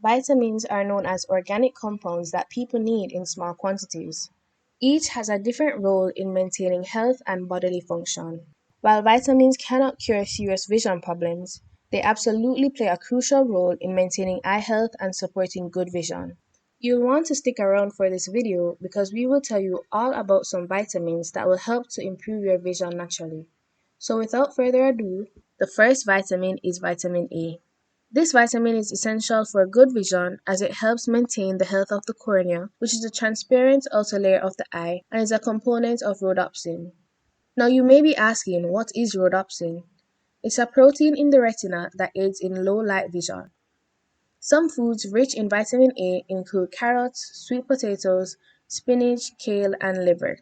Vitamins are known as organic compounds that people need in small quantities. Each has a different role in maintaining health and bodily function. While vitamins cannot cure serious vision problems, they absolutely play a crucial role in maintaining eye health and supporting good vision. You'll want to stick around for this video because we will tell you all about some vitamins that will help to improve your vision naturally. So without further ado, the first vitamin is vitamin A. This vitamin is essential for good vision as it helps maintain the health of the cornea, which is the transparent outer layer of the eye and is a component of rhodopsin. Now you may be asking, what is rhodopsin? It's a protein in the retina that aids in low light vision. Some foods rich in vitamin A include carrots, sweet potatoes, spinach, kale, and liver.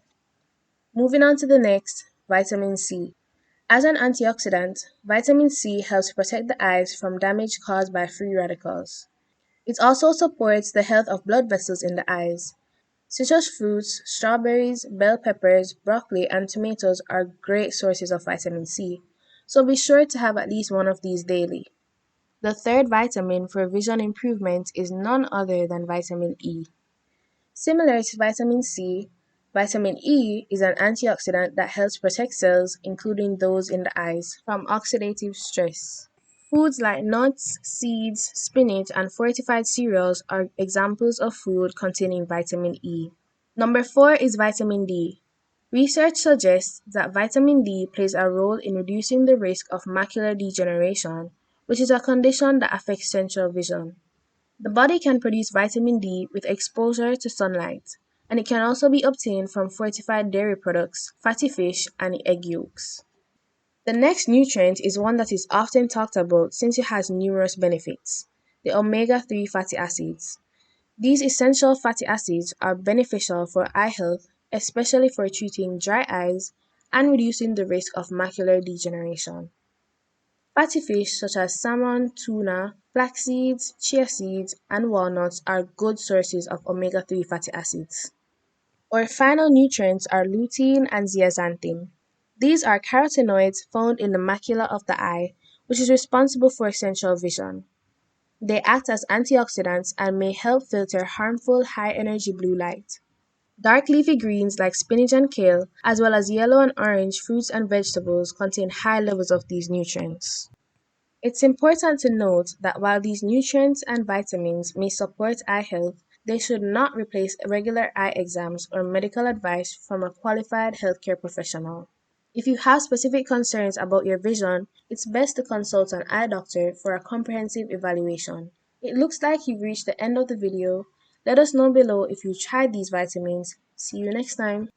Moving on to the next, vitamin C. As an antioxidant, vitamin C helps protect the eyes from damage caused by free radicals. It also supports the health of blood vessels in the eyes. Citrus fruits, strawberries, bell peppers, broccoli, and tomatoes are great sources of vitamin C, so be sure to have at least one of these daily. The third vitamin for vision improvement is none other than vitamin E. Similar to vitamin C, vitamin E is an antioxidant that helps protect cells, including those in the eyes, from oxidative stress. Foods like nuts, seeds, spinach, and fortified cereals are examples of food containing vitamin E. Number 4 is vitamin D. Research suggests that vitamin D plays a role in reducing the risk of macular degeneration, which is a condition that affects central vision. The body can produce vitamin D with exposure to sunlight, and it can also be obtained from fortified dairy products, fatty fish, and egg yolks. The next nutrient is one that is often talked about since it has numerous benefits: the omega-3 fatty acids. These essential fatty acids are beneficial for eye health, especially for treating dry eyes and reducing the risk of macular degeneration. Fatty fish such as salmon, tuna, flax seeds, chia seeds, and walnuts are good sources of omega-3 fatty acids. Our final nutrients are lutein and zeaxanthin. These are carotenoids found in the macula of the eye, which is responsible for central vision. They act as antioxidants and may help filter harmful high-energy blue light. Dark leafy greens like spinach and kale, as well as yellow and orange fruits and vegetables, contain high levels of these nutrients. It's important to note that while these nutrients and vitamins may support eye health, they should not replace regular eye exams or medical advice from a qualified healthcare professional. If you have specific concerns about your vision, it's best to consult an eye doctor for a comprehensive evaluation. It looks like you've reached the end of the video. Let us know below if you tried these vitamins. See you next time.